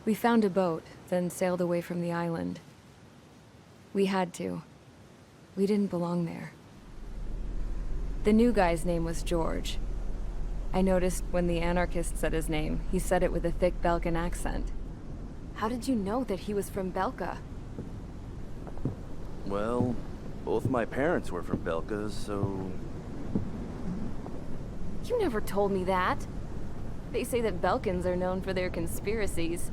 We found a boat, then sailed away from the island. We had to. We didn't belong there. The new guy's name was George. I noticed when the anarchist said his name, he said it with a thick Belkan accent. How did you know that he was from Belka? Well, both my parents were from Belka, so... You never told me that. They say that Belkans are known for their conspiracies.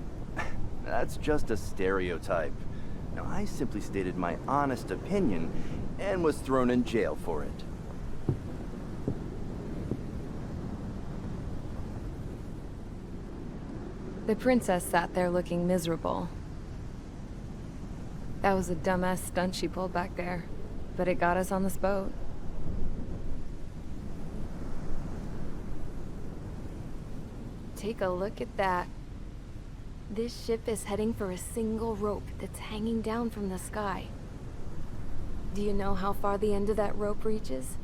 That's just a stereotype. Now, I simply stated my honest opinion and was thrown in jail for it. The princess sat there looking miserable. That was a dumbass stunt she pulled back there, but it got us on this boat. Take a look at that. This ship is heading for a single rope that's hanging down from the sky. Do you know how far the end of that rope reaches?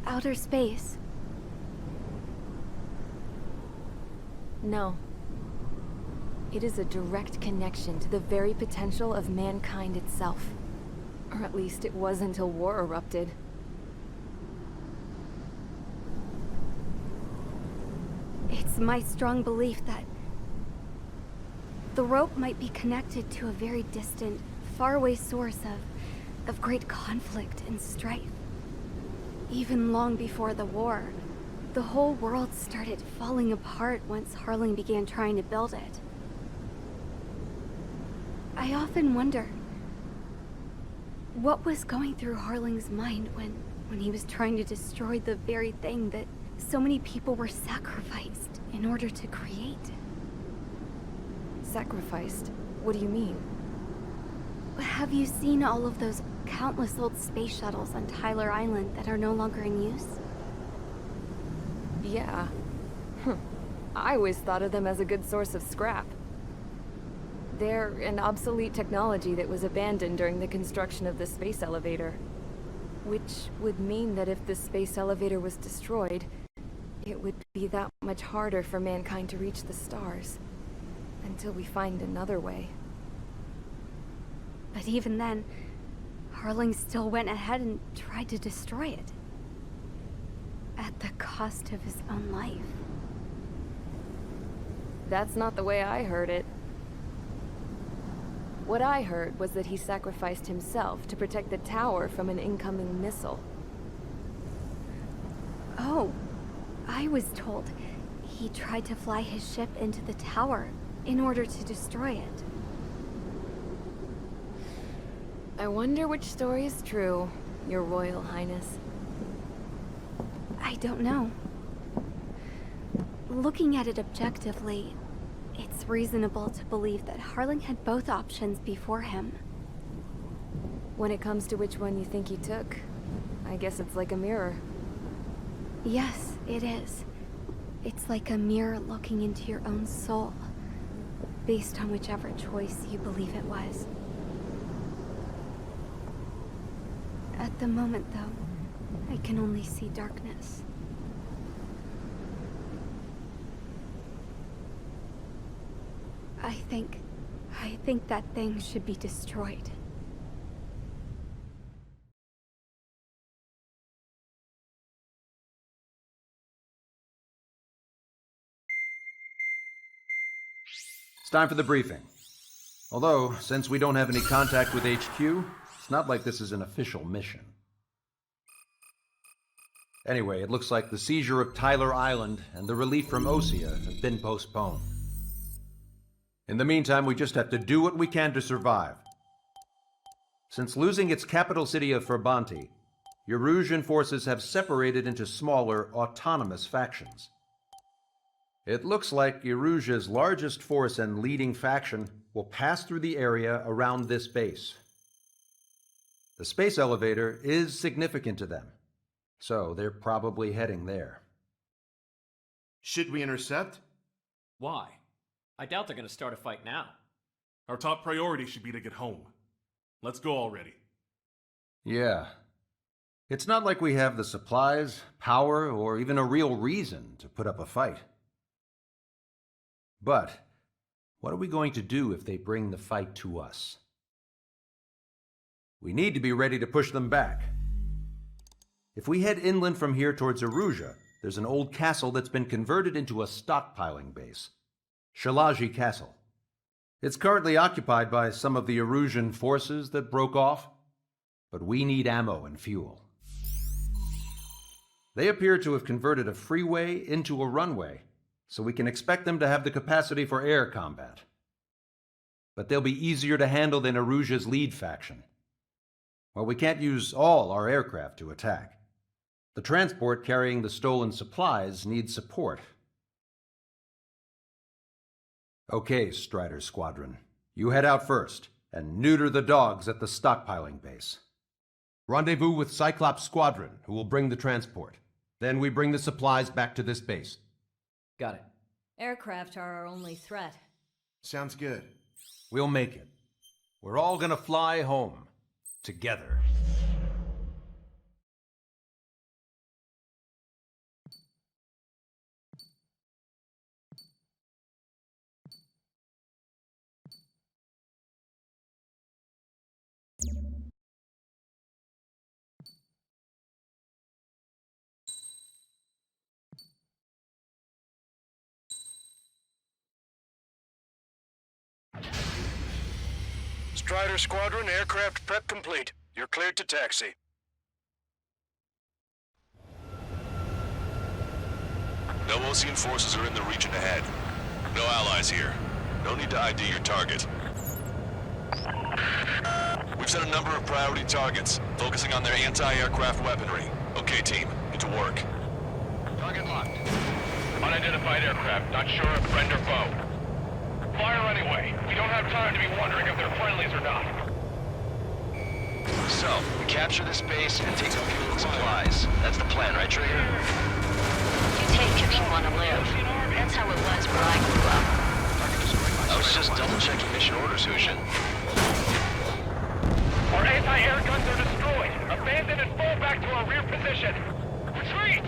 Outer space. No. It is a direct connection to the very potential of mankind itself. Or at least it was until war erupted. It's my strong belief that the rope might be connected to a very distant, faraway source of great conflict and strife. Even long before the war, the whole world started falling apart once Harling began trying to build it. I often wonder what was going through Harling's mind when he was trying to destroy the very thing that so many people were sacrificed in order to create. Sacrificed? What do you mean? Have you seen all of those countless old space shuttles on Tyler Island that are no longer in use? Yeah. I always thought of them as a good source of scrap. They're an obsolete technology that was abandoned during the construction of the space elevator. Which would mean that if the space elevator was destroyed, it would be that much harder for mankind to reach the stars. Until we find another way. But even then, Harling still went ahead and tried to destroy it. At the cost of his own life. That's not the way I heard it. What I heard was that he sacrificed himself to protect the tower from an incoming missile. Oh, I was told he tried to fly his ship into the tower in order to destroy it. I wonder which story is true, Your Royal Highness. I don't know. Looking at it objectively, it's reasonable to believe that Harling had both options before him. When it comes to which one you think he took, I guess it's like a mirror. Yes, it is. It's like a mirror looking into your own soul, based on whichever choice you believe it was. At the moment, though, I can only see darkness. I think that thing should be destroyed. It's time for the briefing. Although, since we don't have any contact with HQ, it's not like this is an official mission. Anyway, it looks like the seizure of Tyler Island and the relief from Osea have been postponed. In the meantime, we just have to do what we can to survive. Since losing its capital city of Ferbanti, Erusian forces have separated into smaller, autonomous factions. It looks like Erusia's largest force and leading faction will pass through the area around this base. The space elevator is significant to them, so they're probably heading there. Should we intercept? Why? I doubt they're gonna start a fight now. Our top priority should be to get home. Let's go already. Yeah. It's not like we have the supplies, power, or even a real reason to put up a fight. But what are we going to do if they bring the fight to us? We need to be ready to push them back. If we head inland from here towards Aruja, there's an old castle that's been converted into a stockpiling base. Shalaji Castle. It's currently occupied by some of the Arujan forces that broke off, but we need ammo and fuel. They appear to have converted a freeway into a runway, so we can expect them to have the capacity for air combat. But they'll be easier to handle than Aruja's lead faction. Well, we can't use all our aircraft to attack. The transport carrying the stolen supplies needs support. Okay, Strider Squadron. You head out first, and neuter the dogs at the stockpiling base. Rendezvous with Cyclops Squadron, who will bring the transport. Then we bring the supplies back to this base. Got it. Aircraft are our only threat. Sounds good. We'll make it. We're all gonna fly home. Together. Strider Squadron, aircraft prep complete. You're cleared to taxi. No Osean forces are in the region ahead. No allies here. No need to ID your target. We've set a number of priority targets, focusing on their anti-aircraft weaponry. Okay, team, get to work. Target locked. Unidentified aircraft, not sure if friend or foe. Fire anyway. We don't have time to be wondering if they're friendlies or not. So, we capture this base and take some fuel and supplies. That's the plan, right, Trigger? You take if you want to live. That's how it was where I grew up. I was just double-checking mission orders, Hushin. Our anti-air guns are destroyed. Abandon and fall back to our rear position. Retreat!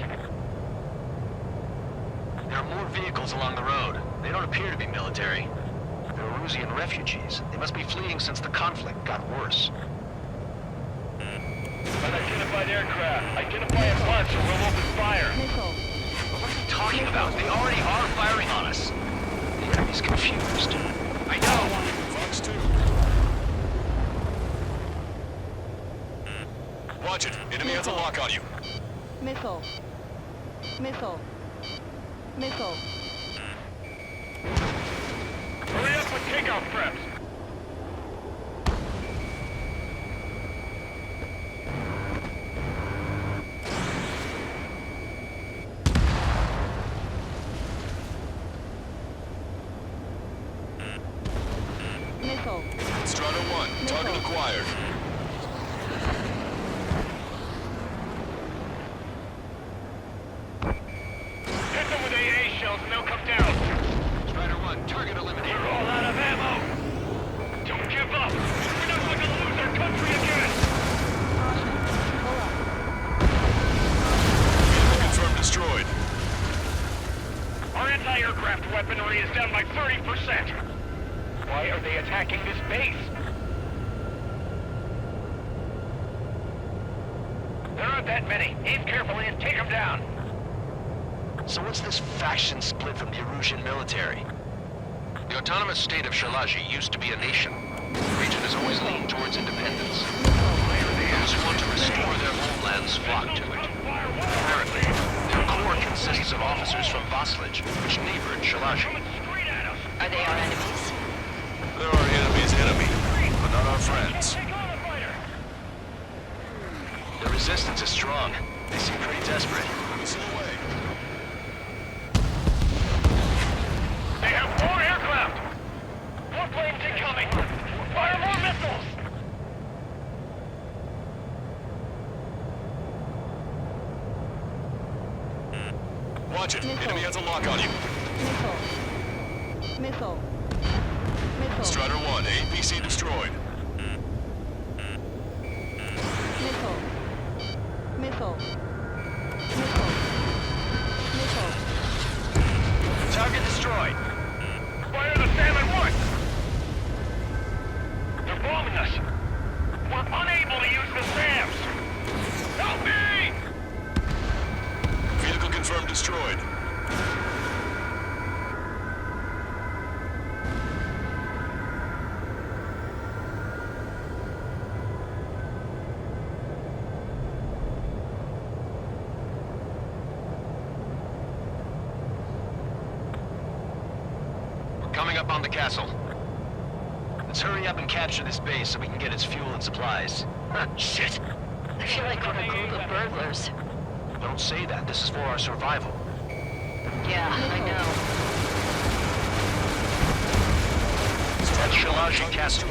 There are more vehicles along the road. They don't appear to be military. They're Erusian refugees. They must be fleeing since the conflict got worse. Unidentified aircraft. Identify at once or we'll open fire. What are you talking about? They already are firing on us. The enemy's confused. I know. Fox 2. Watch it. Enemy has a lock on you. Missile. Missile. Missile. Hurry up with takeoff preps. Missile. Strider 1, target acquired. Hit them with AA shells and they'll come down. Strider 1, target eliminated. We're all out of ammo. Don't give up. We're not going to lose our country again. Confirmed destroyed. Our anti-aircraft weaponry is down by 30%. Why are they attacking this base? There aren't that many. Aim carefully and take them down. So what's this faction split from the Erusian military? The autonomous state of Shalaji used to be a nation. The region has always leaned towards independence. Those who want to restore their homelands flock to it. Apparently, their core consists of officers from Vaslij, which neighbored Shalaji. Are they our enemies? They're our enemy's enemy, but not our friends. The resistance is strong. They seem pretty desperate. Missile away. They have more aircraft! More planes incoming! Fire more missiles! Watch it. Enemy has a lock on you. Missile. Missile. Missile. Strider 1, APC destroyed. Missile. Missile. Missile. Missile. Target destroyed. Fire the SAM at once! They're bombing us. We're unable to use the SAMs. Help me! Vehicle confirmed destroyed. Coming up on the castle. Let's hurry up and capture this base so we can get its fuel and supplies. Shit! I feel like we're a group of burglars. Don't say that. This is for our survival. Yeah, I know. That's Shalaji Castle.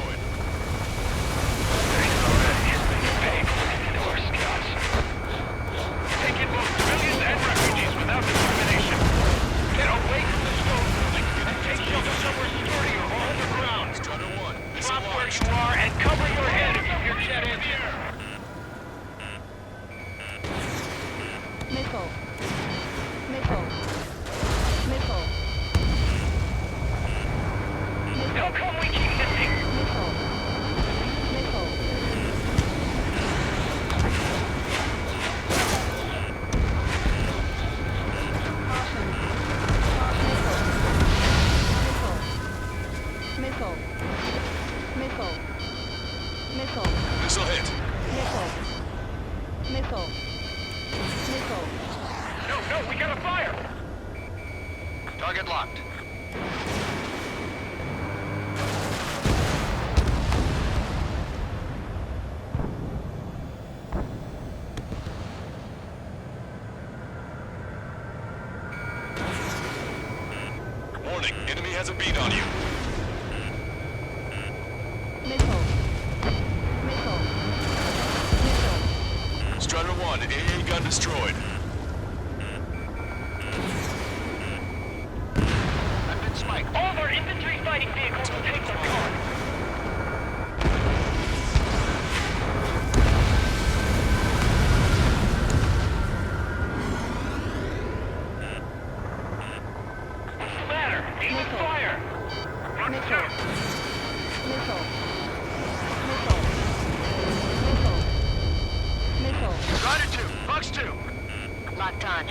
Taking both civilians and refugees without discrimination. Get away from the stone building and take shelter somewhere sturdier or underground. Drop where you are and cover your head if you hear jet engine. Missile. Missile. Missile. How come we keep missing? Missile. Missile. Missile. Missile. Missile. Missile hit. Missile. Missile. Missile. No, we gotta fire! Target locked. Warning, enemy has a beat on you. Missile. Missile. Missile. Strider 1, AA gun destroyed. I've been spiked. All of our infantry fighting vehicles will take their guard. What's the matter? Aim and fire! Rocket Missile. two! Missile. Missile. Missile. Missile. Strider 2, Fox 2. Locked on.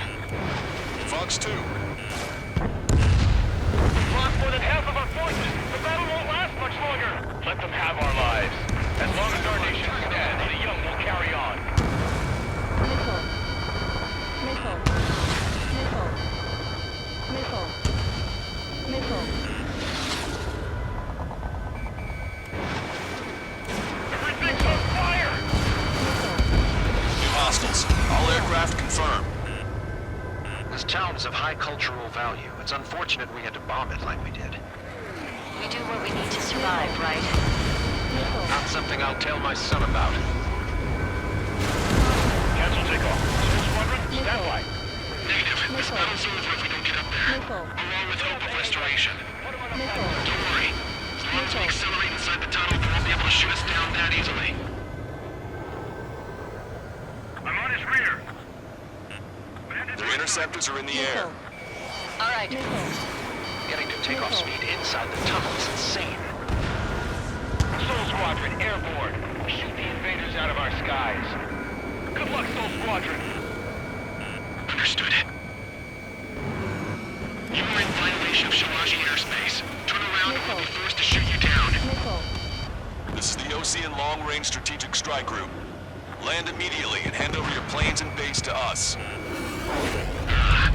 Fox 2. We've lost more than half of our forces. The battle won't last much longer. Let them have our lives. As long as our nation stands, the young will carry on. Missile. Missile. Missile. Missile. Missile. Everything's on fire! New hostiles. All aircraft confirmed. This town is of high cultural value. It's unfortunate we had to bomb it like we did. We do what we need to survive, right? Not something I'll tell my son about. Cancel takeoff. Squadron, stand by. Negative. This battle's over if we don't get up there. Missile. Along with hope of restoration. Missile. Don't worry. As long as we accelerate inside the tunnel, they won't be able to shoot us down that easily. I'm on his rear. Their interceptors are in the air. All right. Missile. Getting to takeoff speed inside the tunnel is insane. Soul Squadron, airborne. Shoot the invaders out of our skies. Good luck, Soul Squadron. Understood. You are in violation of Shalaji airspace. Turn around and we'll be forced to shoot you down. Missile. This is the Ocean Long Range Strategic Strike Group. Land immediately and hand over your planes and base to us.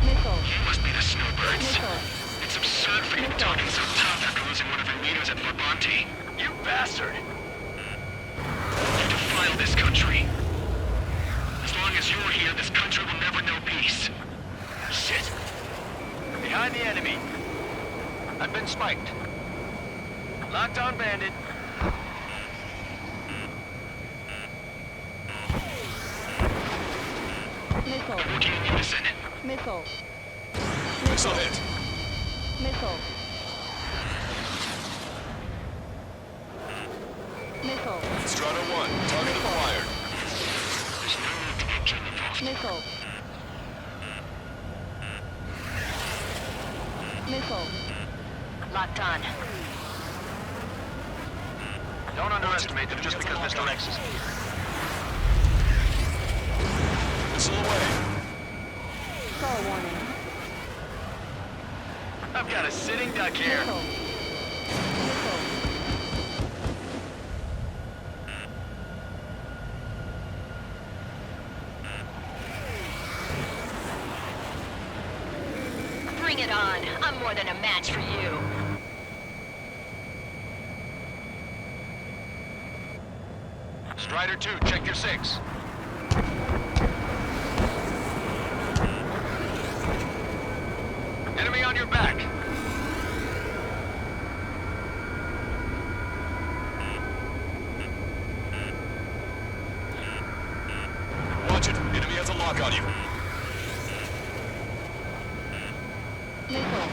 Missile. You must be the snowbirds. Missile. It's absurd for you to be talking so tough after losing one of your leaders at Labonte. You bastard! You defile this country. As long as you're here, this country will never know peace. Shit! Behind the enemy. I've been spiked. Locked on bandit. Missile. Working in unison. Missile. Missile hit. Missile. Missile. Strider 1, target acquired. There's no need to get Missile. Missile. Locked on. Don't underestimate them just because Mr. X is here. Missile away. Star warning. I've got a sitting duck here. Missile. Missile. Bring it on. I'm more than a match for you. Strider 2, check your 6. Enemy on your back. Watch it. Enemy has a lock on you. Missile.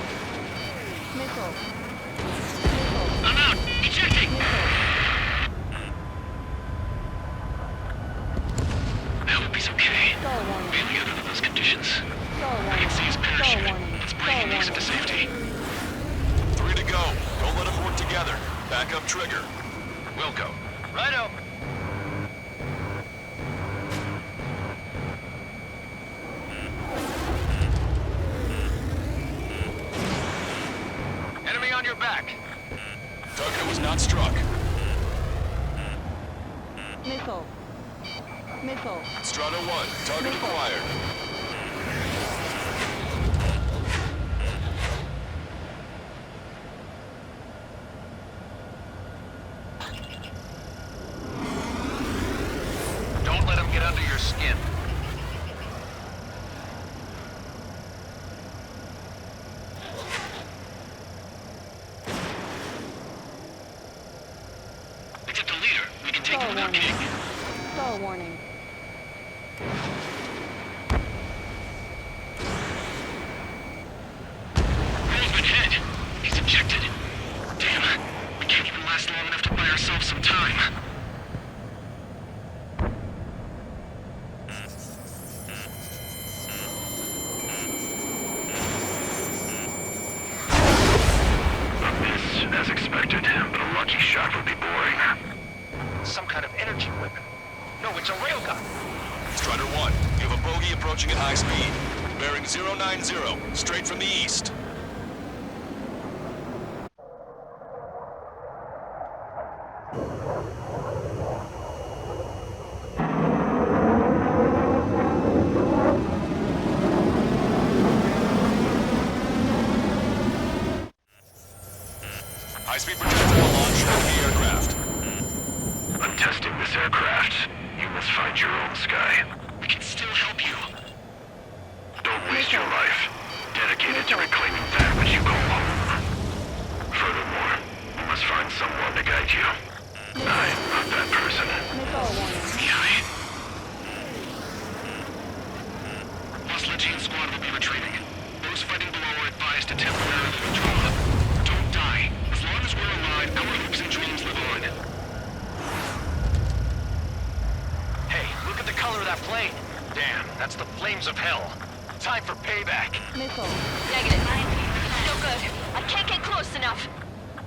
Missile. Missile. I'm out. Ejecting. Missile. I hope he's okay. Star warning. Really good under those conditions. Star I warning. can see his Star parachute. warning. Let's Star break and warning. exit to safety. 3 to go. Don't let them work together. Back up trigger. Wilco. Righto. Enemy on your back. Target was not struck. Missile. Missile. Strata 1. Target Missile. acquired. Don't let him get under your skin. It's at the leader. We can take Star him without warning. kidding. Star warning. Roll's been hit. He's ejected. Damn. We can't even last long enough to buy ourselves some time. A miss, as expected, but a lucky shot would be boring. Some kind of energy weapon. No, it's a railgun. Strider 1. You have a bogey approaching at high speed. Bearing 090. Straight from the east. High-speed projectile launch from the aircraft. I'm testing this aircraft. You must find your own sky. We can still help you. Don't waste your life. Dedicate it to reclaiming that which you call home. Furthermore, you must find someone to guide you. I'm not that person. Missile warning. Yeah. Lost Legion squad will be retreating. Those fighting below are advised to temporarily withdraw. Don't die. As long as we're alive, our hopes and dreams live on. Hey, look at the color of that plane. Damn, that's the flames of hell. Time for payback. Missile. Negative. No good. I can't get close enough.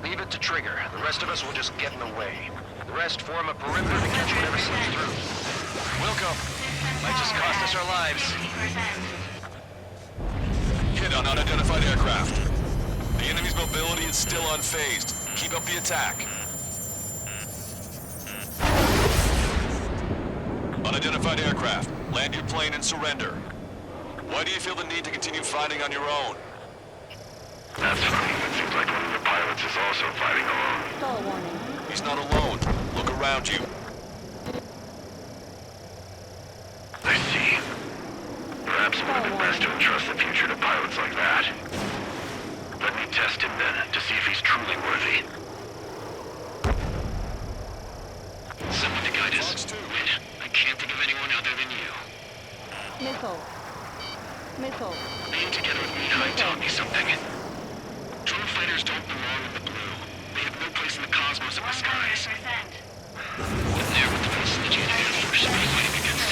Leave it to Trigger. The rest of us will just get in the way. The rest form a perimeter to catch whatever slips through. Wilco, might just cost us our lives. Hit on unidentified aircraft. The enemy's mobility is still unfazed. Keep up the attack. Unidentified aircraft. Land your plane and surrender. Why do you feel the need to continue fighting on your own? That's funny. It seems like one of the pilots is also fighting alone. Star warning. He's not alone. Look around you. I see. Perhaps it would have been best to entrust the future to pilots like that. Let me test him then, to see if he's truly worthy. Someone to guide us. Wait, I can't think of anyone other than you. Missile. Missile. Being together with me taught me something. Drone fighters don't belong in the blue. They have no place in the cosmos of the skies. But they're what the Lost Legion Air Force should be fighting against.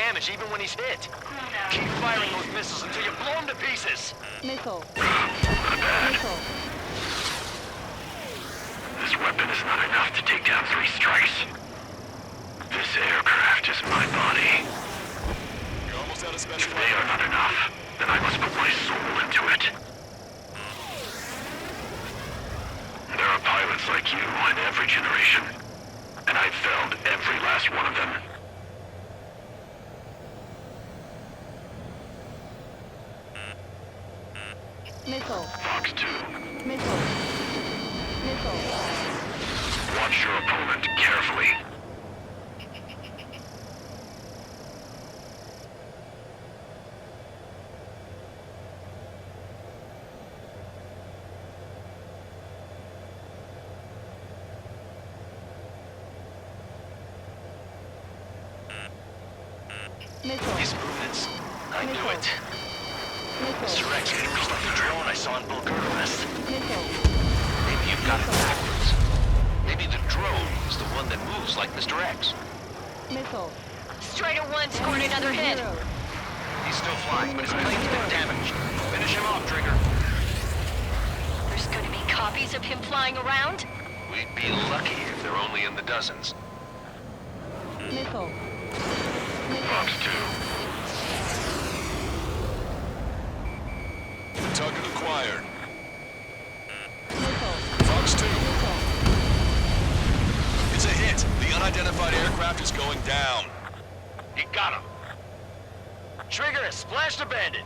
damage even when he's hit. Keep firing those missiles until you blow him to pieces. Missile. Bad. Missile. This weapon is not enough to take down 3 strikes. This aircraft is my body. You're almost out of If special they are not enough, then I must put my soul into it. There are pilots like you in every generation, and I've failed every last one of them. Missile. Fox 2, Missile. Missile. watch your opponent carefully. Missile. These movements, I knew Missile. it. Missile. Mr. X looks like the drone I saw in Bulgurist. Missile. Maybe you've got it backwards. Maybe the drone is the one that moves like Mr. X. Missile. Strider 1 scored another hit. Zero. He's still flying, but his plane's been damaged. Finish him off, Trigger. There's gonna be copies of him flying around? We'd be lucky if they're only in the dozens. Missile. Fox 2, Target acquired. Missile. Fox 2. Missile. It's a hit. The unidentified aircraft is going down. You got him. Trigger has splashed a bandit.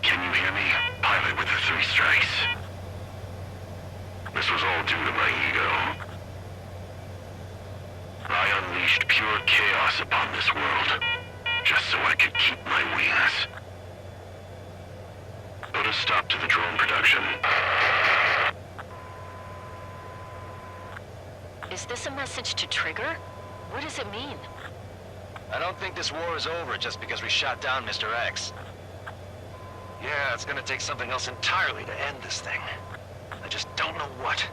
can you hear me? Pilot with the 3 strikes. This was all due to my ego. I unleashed pure chaos upon this world, just so I could keep my wings. Put a stop to the drone production. Is this a message to Trigger? What does it mean? I don't think this war is over just because we shot down Mr. X. Yeah, it's gonna take something else entirely to end this thing. I just don't know what.